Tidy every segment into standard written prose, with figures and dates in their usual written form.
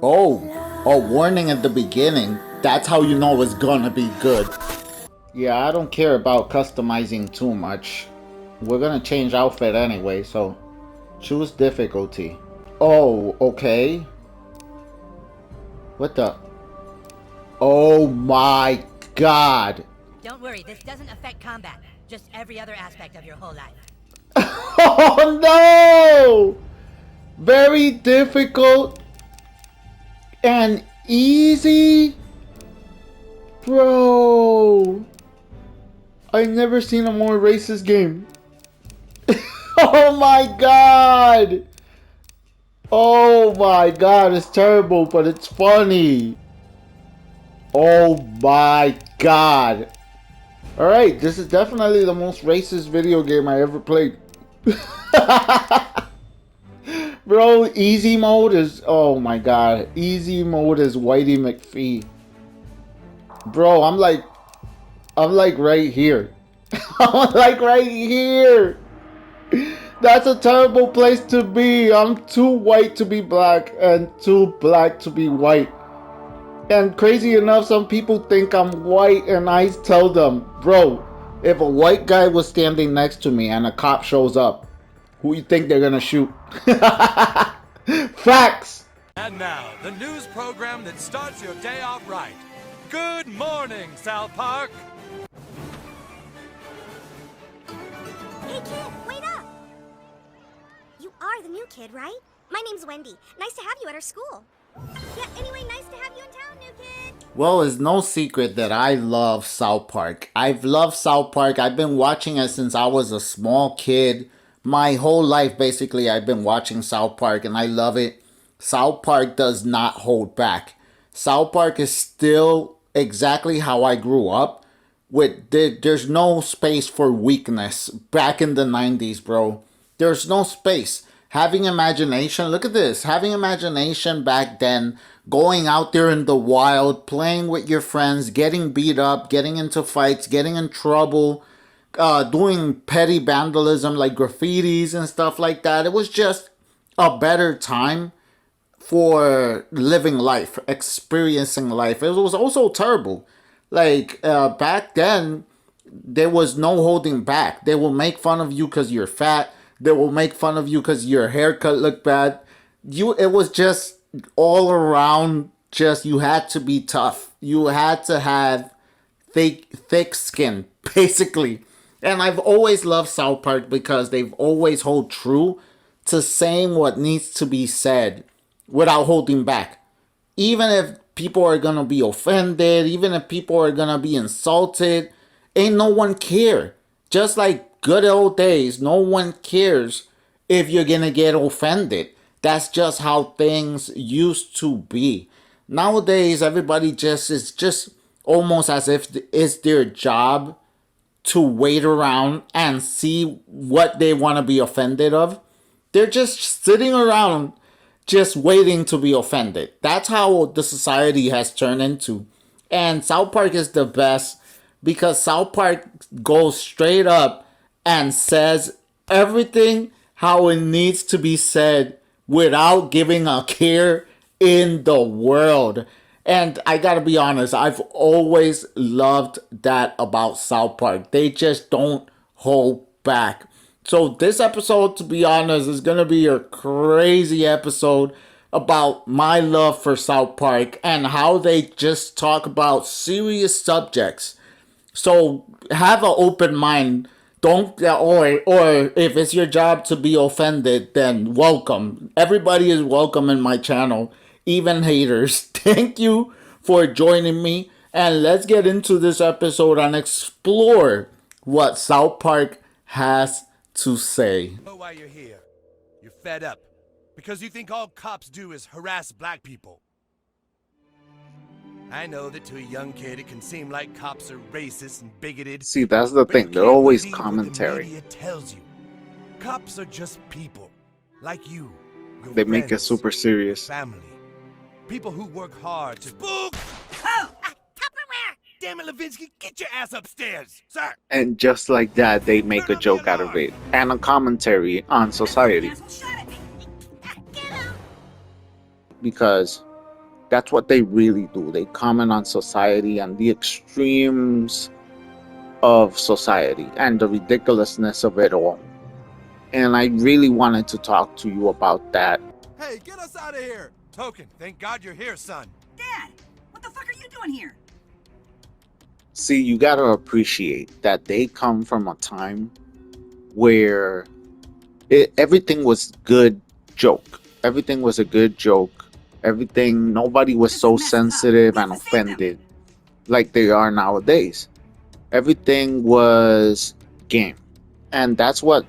Oh, a warning at the beginning. That's how you know it's gonna be good. Yeah, I don't care about customizing too much. We're gonna change outfit anyway, so choose difficulty. Oh, okay. What the? Oh my god. Don't worry, this doesn't affect combat, just every other aspect of your whole life. Oh no! Very difficult and easy? Bro, I never seen a more racist game. Oh my god! Oh my god, it's terrible, but it's funny. Oh my god. Alright, this is definitely the most racist video game I ever played. Bro, easy mode is, oh my god. Easy mode is Whitey McPhee. Bro, I'm like right here. I'm like right here. That's a terrible place to be. I'm too white to be black and too black to be white. And crazy enough, some people think I'm white and I tell them, bro, if a white guy was standing next to me and a cop shows up, who you think they're gonna shoot? Facts! And now, the news program that starts your day off right. Good morning, South Park! Hey kid, wait up! You are the new kid, right? My name's Wendy. Nice to have you at our school. Yeah, anyway, nice to have you in town, new kid. Well, it's no secret that I love South Park. I've loved South Park. I've been watching it since I was a small kid. My whole life, basically, I've been watching South Park and I love it. South Park does not hold back. South Park is still exactly how I grew up. There's no space for weakness back in the 90s, bro. There's no space. Having imagination, look at this. Having imagination back then, going out there in the wild, playing with your friends, getting beat up, getting into fights, getting in trouble, doing petty vandalism like graffitis and stuff like that. It was just a better time for living life, experiencing life. It was also terrible. Like, back then, there was no holding back. They will make fun of you because you're fat. They will make fun of you because your haircut looked bad. It was just all around, just you had to be tough. You had to have thick skin, basically. And I've always loved South Park because they've always hold true to saying what needs to be said without holding back. Even if people are gonna be offended, even if people are gonna be insulted, ain't no one care. Just like good old days, no one cares if you're gonna get offended. That's just how things used to be. Nowadays, everybody is just almost as if it's their job to wait around and see what they want to be offended of. They're just sitting around just waiting to be offended. That's how the society has turned into. And South Park is the best because South Park goes straight up and says everything how it needs to be said without giving a care in the world. And I gotta be honest, I've always loved that about South Park. They just don't hold back. So this episode, to be honest, is gonna be a crazy episode about my love for South Park and how they just talk about serious subjects. So have an open mind. Don't, or if it's your job to be offended, then welcome. Everybody is welcome in my channel, even haters. Thank you for joining me, and let's get into this episode and explore what South Park has to say. Know why you're here. You're fed up because you think all cops do is harass black people. I know that to a young kid it can seem like cops are racist and bigoted. See, that's the thing. They're always commentary. The media tells you. Cops are just people, like you. They make it super serious. Family. People who work hard to spook. Oh, Tupperware! Damn it, Levinsky, get your ass upstairs, sir. And just like that, they make a joke out of it. And a commentary on society. Get him! Because That's what they really do. They comment on society and the extremes of society and the ridiculousness of it all. And I really wanted to talk to you about that. Hey, get us out of here! Token, thank God you're here, son. Dad, what the fuck are you doing here? See, you gotta appreciate that they come from a time where everything was good joke. Everything was a good joke. Everything, nobody was so sensitive and offended like they are nowadays. Everything was game. And that's what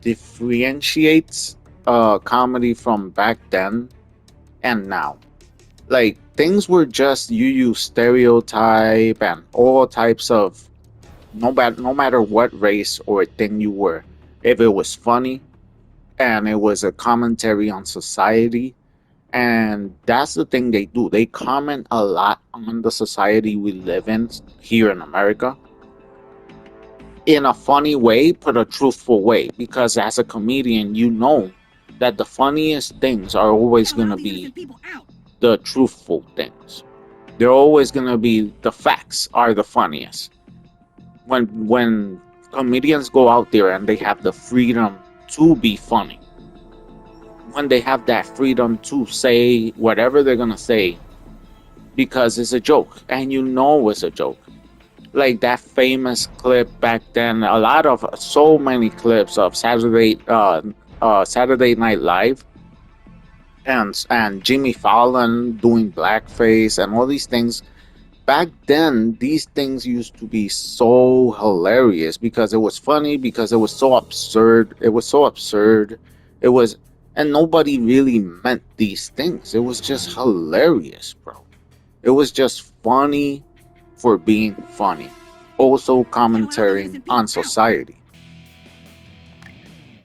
differentiates comedy from back then and now. Like, things were just, you use stereotype and all types of, no matter what race or thing you were. If it was funny and it was a commentary on society, and that's the thing they do. They comment a lot on the society we live in here in America in a funny way, but a truthful way. Because as a comedian, you know that the funniest things are always going to be the truthful things. They're always going to be, the facts are the funniest. When comedians go out there and they have the freedom to be funny, when they have that freedom to say whatever they're gonna say because it's a joke and you know it's a joke. Like that famous clip back then, so many clips of Saturday Night Live and Jimmy Fallon doing blackface and all these things. Back then, these things used to be so hilarious because it was funny, because it was so absurd. And nobody really meant these things. It was just hilarious, bro. It was just funny for being funny. Also commentating on society.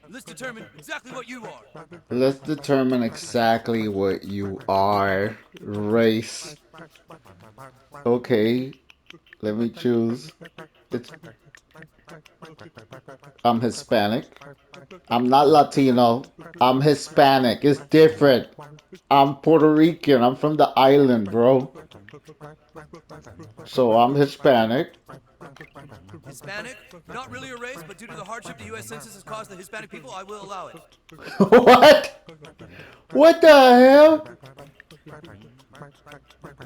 Let's determine exactly what you are. Let's determine exactly what you are. Race. Okay, let me choose. I'm Hispanic. I'm not Latino. I'm Hispanic. It's different. I'm Puerto Rican. I'm from the island, bro. So I'm Hispanic. Hispanic? Not really a race, but due to the hardship the U.S. Census has caused the Hispanic people, I will allow it. What? What the hell?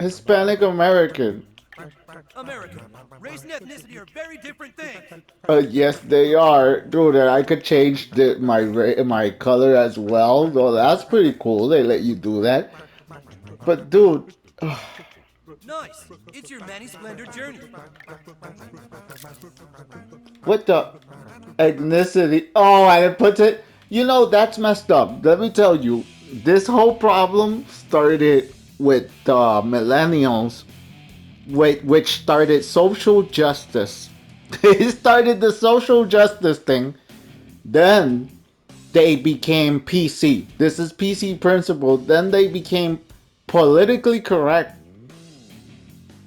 Hispanic American. American. Race and ethnicity are very different things. Yes, they are. Dude, and I could change my color as well. So that's pretty cool. They let you do that. But dude, Nice. It's your Manny Splendor journey. what the ethnicity? Oh, and it puts it. You know, that's messed up. Let me tell you, this whole problem started with millennials, which started social justice. They started the social justice thing. Then they became PC. This is PC principle. Then they became politically correct.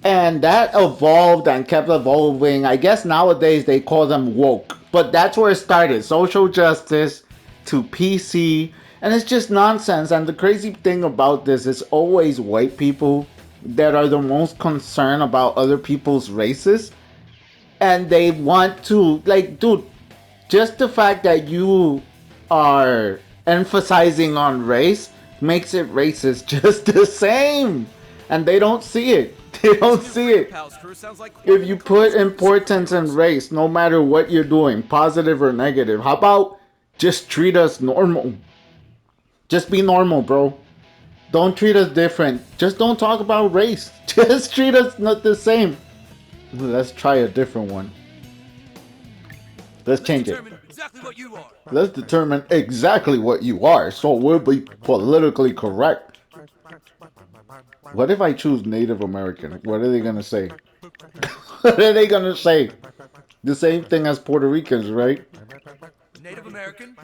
And that evolved and kept evolving. I guess nowadays they call them woke. But that's where it started. Social justice to PC. And it's just nonsense. And the crazy thing about this is always white people that are the most concerned about other people's races. And they want to, like, dude, just the fact that you are emphasizing on race makes it racist just the same. And they don't see it. They don't see it. If you put importance in race, no matter what you're doing, positive or negative, how about just treat us normal? Just be normal, bro. Don't treat us different. Just don't talk about race. Just treat us not the same. Let's try a different one. Let's change it. Exactly what you are. Let's determine exactly what you are, so we'll be politically correct. What if I choose Native American? What are they gonna say? What are they gonna say? The same thing as Puerto Ricans, right? Native American?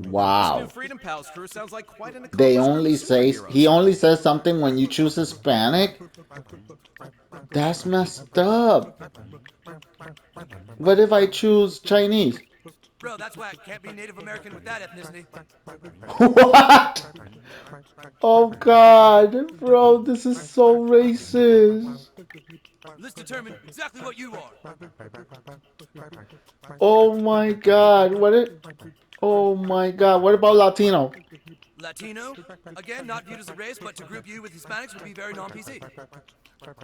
Wow. Freedom Pals crew sounds like quite an They only say, he only says something when you choose Hispanic? That's messed up. What if I choose Chinese? Bro, that's whack. Can't be Native American with that ethnicity. What? Oh God, bro, this is so racist. Let's determine exactly what you are. Oh my God, oh my God, what about Latino? Latino? Again, not viewed as a race, but to group you with Hispanics would be very non-PC.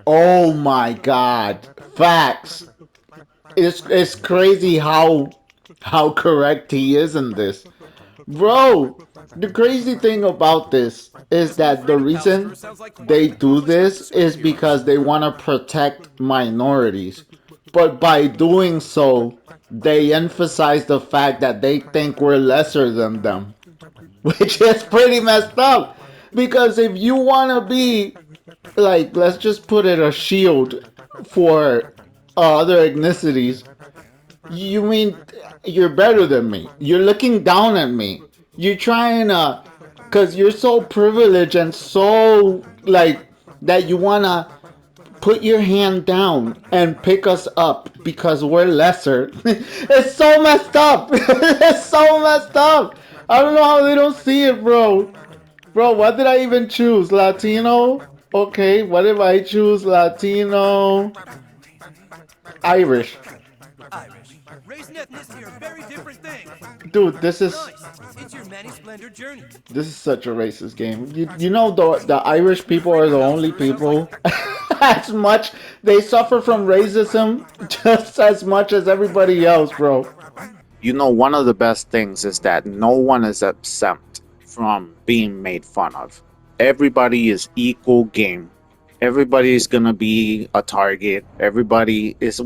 Oh my God, facts. It's crazy how correct he is in this. Bro, the crazy thing about this is This new that the freedom reason Palace sounds like quite they an do accomplishment this to is superheroes. because they want to protect minorities. But by doing so, they emphasize the fact that they think we're lesser than them, which is pretty messed up. Because if you want to be, like, let's just put it a shield for other ethnicities, you mean you're better than me? You're looking down at me. You're trying to, cause you're so privileged and so like that you wanna put your hand down and pick us up because we're lesser. It's so messed up. It's so messed up. I don't know how they don't see it, bro. Bro, what did I even choose? Latino? Okay, what if I choose Latino? Irish. Irish. Race and ethnicity are very different things. Dude, this is Nice. It's your many splendor journey. this is such a racist game. You know the Irish people are the only people as much they suffer from racism just as much as everybody else, bro. You know, one of the best things is that no one is exempt from being made fun of. Everybody is equal game. Everybody is gonna be a target. Everybody is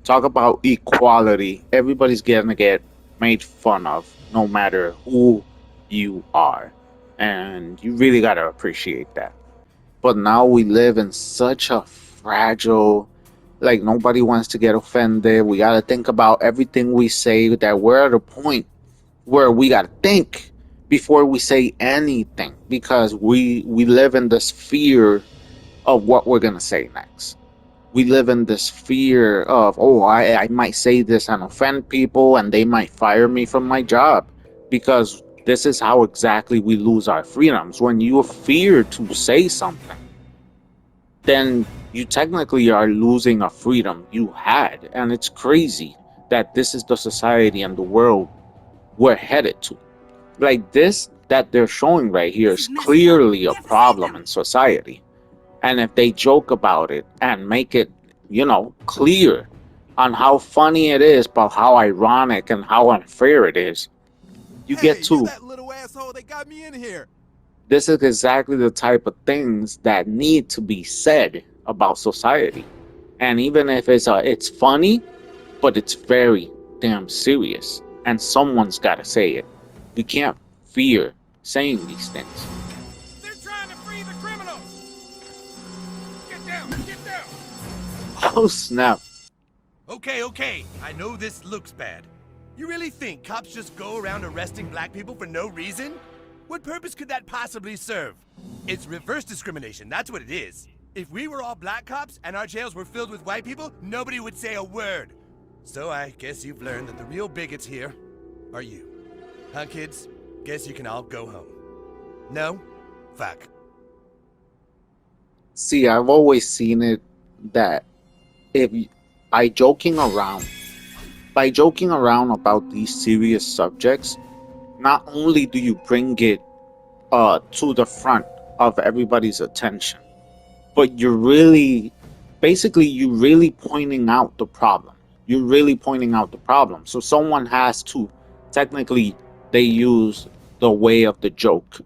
talk about equality. Everybody's gonna get made fun of, no matter who you are, and you really gotta appreciate that. But now we live in such a fragile, like nobody wants to get offended. We gotta think about everything we say. That we're at a point where we gotta think before we say anything because we live in this fear of what we're gonna say next. We live in this fear of, oh, I might say this and offend people and they might fire me from my job, because this is how exactly we lose our freedoms. When you fear to say something, then you technically are losing a freedom you had. And it's crazy that this is the society and the world we're headed to. Like, this that they're showing right here is clearly a problem in society. And if they joke about it and make it, clear on how funny it is, but how ironic and how unfair it is, you get to. That little asshole that got me in here. This is exactly the type of things that need to be said about society. And even if it's funny, but it's very damn serious, and someone's got to say it. We can't fear saying these things. They're trying to free the criminals. Get down, get down. Oh snap. Okay. I know this looks bad. You really think cops just go around arresting black people for no reason? What purpose could that possibly serve? It's reverse discrimination, that's what it is. If we were all black cops and our jails were filled with white people, nobody would say a word. So I guess you've learned that the real bigots here are you. Huh, kids? Guess you can all go home. No? Fuck. See, I've always seen it that if by joking around about these serious subjects, not only do you bring it to the front of everybody's attention, but you're really pointing out the problem. You're really pointing out the problem. So someone has to, technically, they use the way of the joke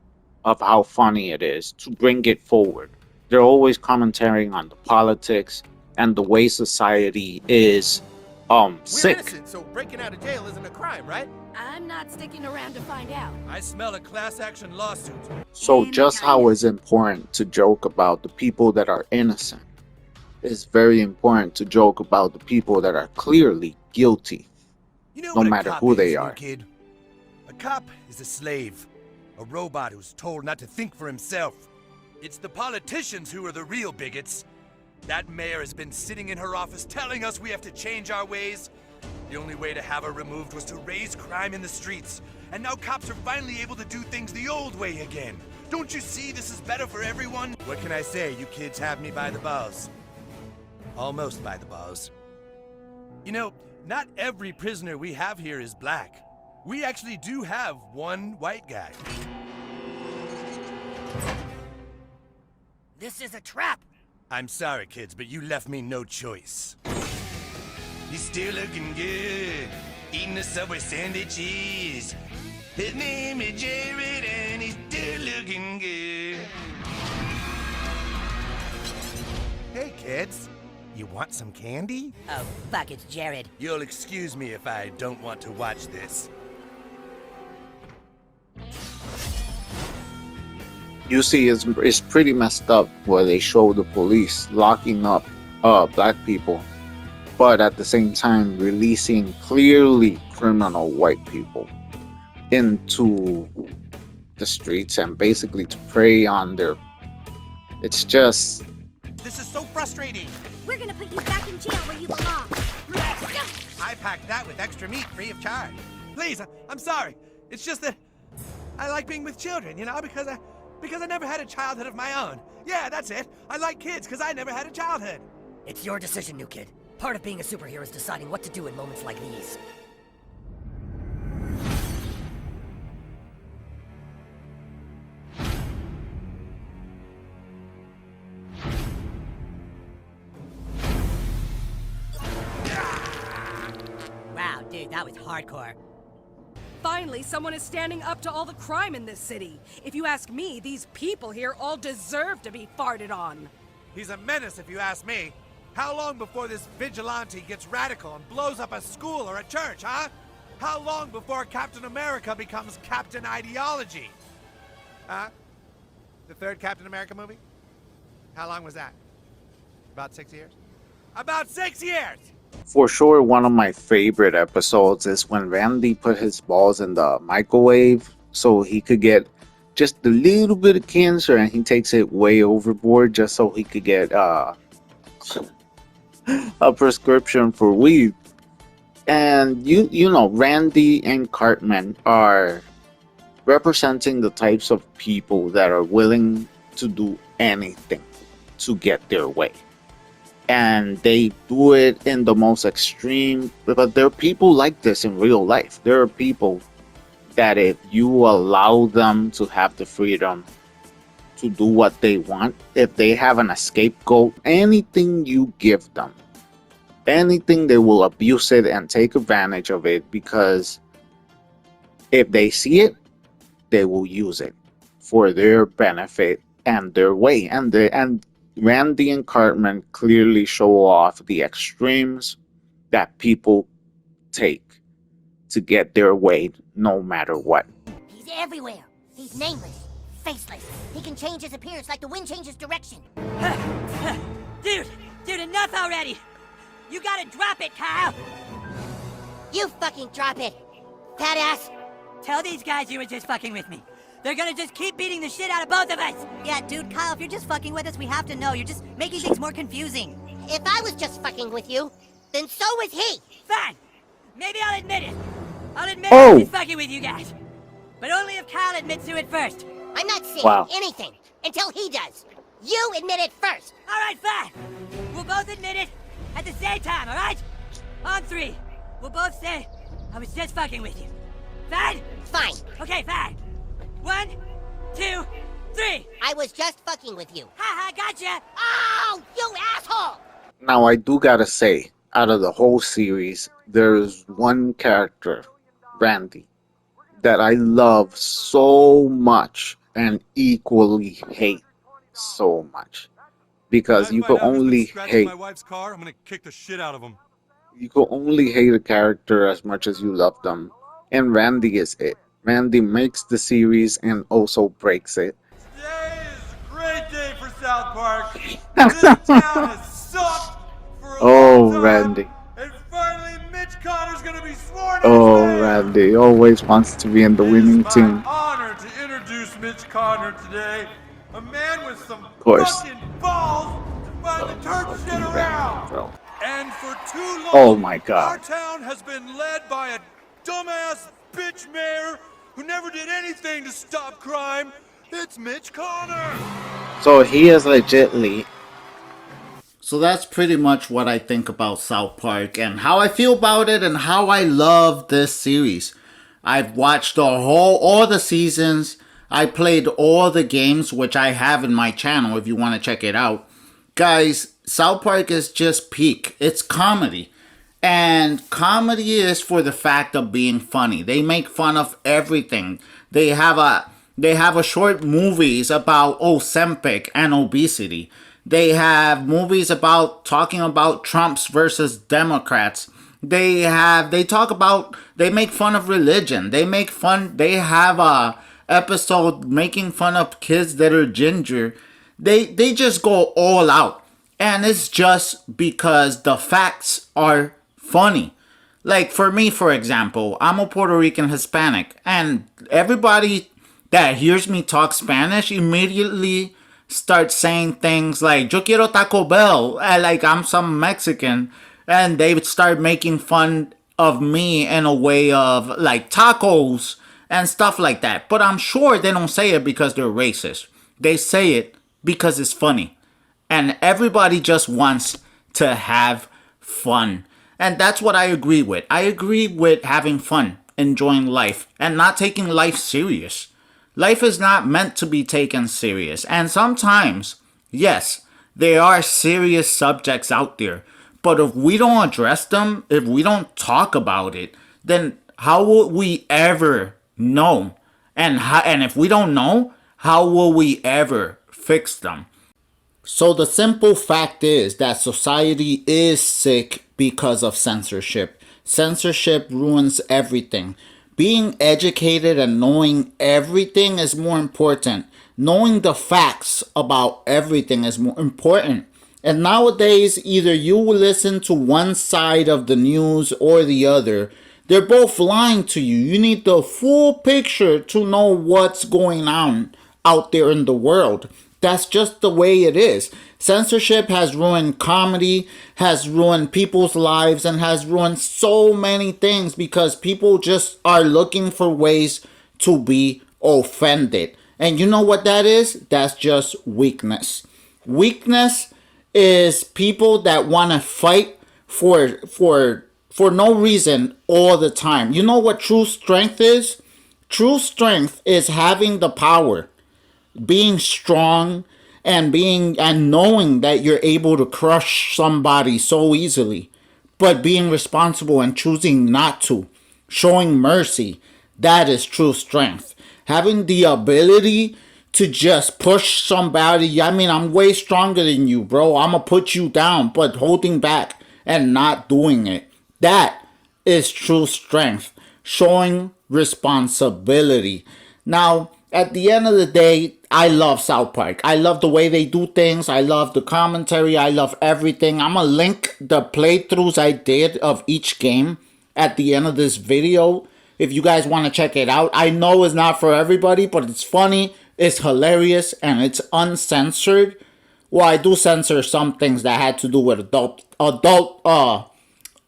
of how funny it is to bring it forward. They're always commentating on the politics and the way society is We're sick. innocent, so breaking out of jail isn't a crime, right? I'm not sticking around to find out. I smell a class action lawsuit. So just how it's important to joke about the people that are innocent, it's very important to joke about the people that are clearly guilty, You know no what a matter cop who is, they new are. Kid? A cop is a slave. A robot who's told not to think for himself. It's the politicians who are the real bigots. That mayor has been sitting in her office telling us we have to change our ways. The only way to have her removed was to raise crime in the streets. And now cops are finally able to do things the old way again. Don't you see this is better for everyone? What can I say? You kids have me by the balls. Almost by the balls. You know, not every prisoner we have here is black. We actually do have one white guy. This is a trap. I'm sorry, kids, but you left me no choice. He's still looking good, eating the Subway sandwiches. His name is Jared, and he's still looking good. Hey, kids. You want some candy? Oh, fuck, it's Jared. You'll excuse me if I don't want to watch this. You see, it's pretty messed up where they show the police locking up black people, but at the same time releasing clearly criminal white people into the streets and basically to prey on their. It's just. This is so frustrating. We're gonna put you back in jail where you belong. I packed that with extra meat free of charge. Please, I'm sorry. It's just that I like being with children, you know, because I never had a childhood of my own. Yeah, that's it. I like kids because I never had a childhood. It's your decision, new kid. Part of being a superhero is deciding what to do in moments like these. Wow, dude, that was hardcore. Finally, someone is standing up to all the crime in this city. If you ask me, these people here all deserve to be farted on. He's a menace if you ask me. How long before this vigilante gets radical and blows up a school or a church, huh? How long before Captain America becomes Captain Ideology? Huh? The third Captain America movie? How long was that? About 6 years? About 6 years! For sure, one of my favorite episodes is when Randy put his balls in the microwave so he could get just a little bit of cancer, and he takes it way overboard just so he could get a prescription for weed. And you know, Randy and Cartman are representing the types of people that are willing to do anything to get their way. And they do it in the most extreme, but there are people like this in real life. There are people that if you allow them to have the freedom to do what they want, if they have an scapegoat, anything you give them, anything, they will abuse it and take advantage of it, because if they see it, they will use it for their benefit and their way. And Randy and Cartman clearly show off the extremes that people take to get their way no matter what. He's everywhere. He's nameless, faceless. He can change his appearance like the wind changes direction. Dude, enough already! You gotta drop it, Kyle! You fucking drop it, fat ass. Tell these guys you were just fucking with me. They're gonna just keep beating the shit out of both of us! Yeah, dude, Kyle, if you're just fucking with us, we have to know. You're just making things more confusing. If I was just fucking with you, then so was he. Fine! Maybe I'll admit it. I'll admit Oh. I'm just fucking with you guys. But only if Kyle admits to it first. I'm not saying Wow. anything until he does. You admit it first. Alright, fine. We'll both admit it at the same time, alright? On three. We'll both say, I was just fucking with you. Fine? Fine. Okay, fine. 1, 2, 3. I was just fucking with you. Haha, gotcha! Oh, you asshole! Now, I do gotta say, out of the whole series, there's one character, Randy, that I love so much and equally hate so much. Because you can only hate. my wife's car, I'm gonna kick the shit out of him. You can only hate a character as much as you love them. And Randy is it. Randy makes the series and also breaks it. Today is a great day for South Park. This town has sucked for a long time. Randy. And finally, Mitch Connor's gonna be sworn in Oh, today. Randy always wants to be in the winning It is team. my honor to introduce Mitch Connor today. A man with some course. fucking balls to finally turn shit around. Bro. And for too long, Oh my God. our town has been led by a dumbass bitch mayor who never did anything to stop crime, It's Mitch Connor! So he is legitly. So that's pretty much what I think about South Park and how I feel about it and how I love this series. I've watched all the seasons. I played all the games, which I have in my channel if you want to check it out. Guys, South Park is just peak. It's comedy. And comedy is for the fact of being funny. They make fun of everything. They have a short movies about Ozempic and obesity. They have movies about talking about Trumps versus Democrats. They make fun of religion. They have a episode making fun of kids that are ginger. They just go all out. And it's just because the facts are funny. Like for me, for example, I'm a Puerto Rican Hispanic, and everybody that hears me talk Spanish immediately starts saying things like, yo quiero Taco Bell, like I'm some Mexican, and they would start making fun of me in a way of like tacos and stuff like that. But I'm sure they don't say it because they're racist. They say it because it's funny. And everybody just wants to have fun. And that's what I agree with. I agree with having fun, enjoying life, and not taking life serious. Life is not meant to be taken serious. And sometimes, yes, there are serious subjects out there. But if we don't address them, if we don't talk about it, then how will we ever know? And if we don't know, how will we ever fix them? So the simple fact is that society is sick because of censorship. Censorship ruins everything. Being educated and knowing everything is more important. Knowing the facts about everything is more important. And nowadays, either you will listen to one side of the news or the other. They're both lying to you. You need the full picture to know what's going on out there in the world. That's just the way it is. Censorship has ruined comedy, has ruined people's lives, and has ruined so many things because people just are looking for ways to be offended. And you know what that is? That's just weakness. Weakness is people that want to fight for no reason all the time. You know what true strength is? True strength is having the power, being strong, and knowing that you're able to crush somebody so easily, but being responsible and choosing not to, showing mercy. That is true strength. Having the ability to just push somebody. I mean, I'm way stronger than you, bro. I'm gonna put you down, but holding back and not doing it. That is true strength. Showing responsibility. Now, at the end of the day, I love South Park. I love the way they do things. I love the commentary. I love everything. I'm gonna link the playthroughs I did of each game at the end of this video if you guys want to check it out. I know it's not for everybody, but it's funny, it's hilarious, and it's uncensored. Well, I do censor some things that had to do with adult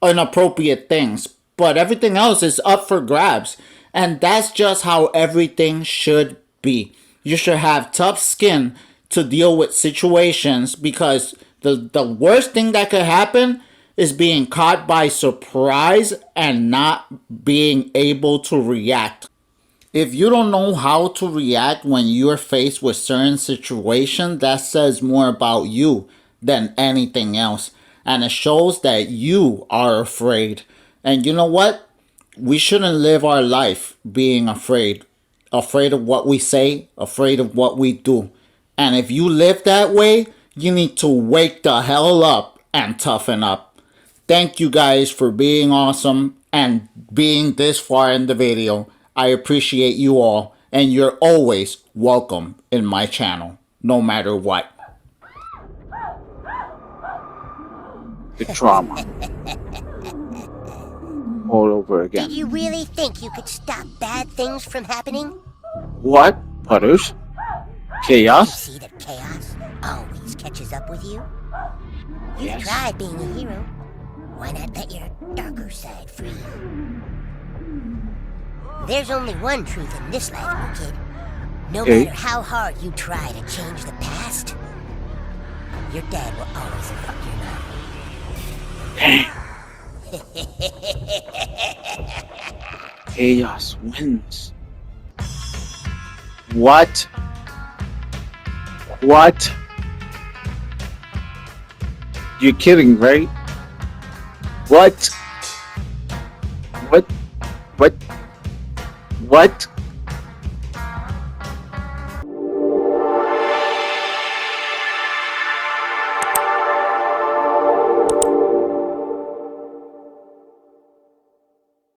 inappropriate things, but everything else is up for grabs. And that's just how everything should be. You should have tough skin to deal with situations, because the worst thing that could happen is being caught by surprise and not being able to react. If you don't know how to react when you're faced with certain situations, that says more about you than anything else. And it shows that you are afraid. And you know what? We shouldn't live our life being afraid. Afraid of what we say, afraid of what we do. And if you live that way, you need to wake the hell up and toughen up. Thank you guys for being awesome and being this far in the video. I appreciate you all, and you're always welcome in my channel, no matter what. The trauma. All over again. Did you really think you could stop bad things from happening? What? Putters? You Chaos? see that chaos always catches up with you? You've Yes. tried being a hero. Why not let your darker side free? There's only one truth in this life, new kid. No Okay. matter how hard you try to change the past, your dad will always fuck your mom. Chaos wins. What? What? You're kidding, right? What? What? What? What?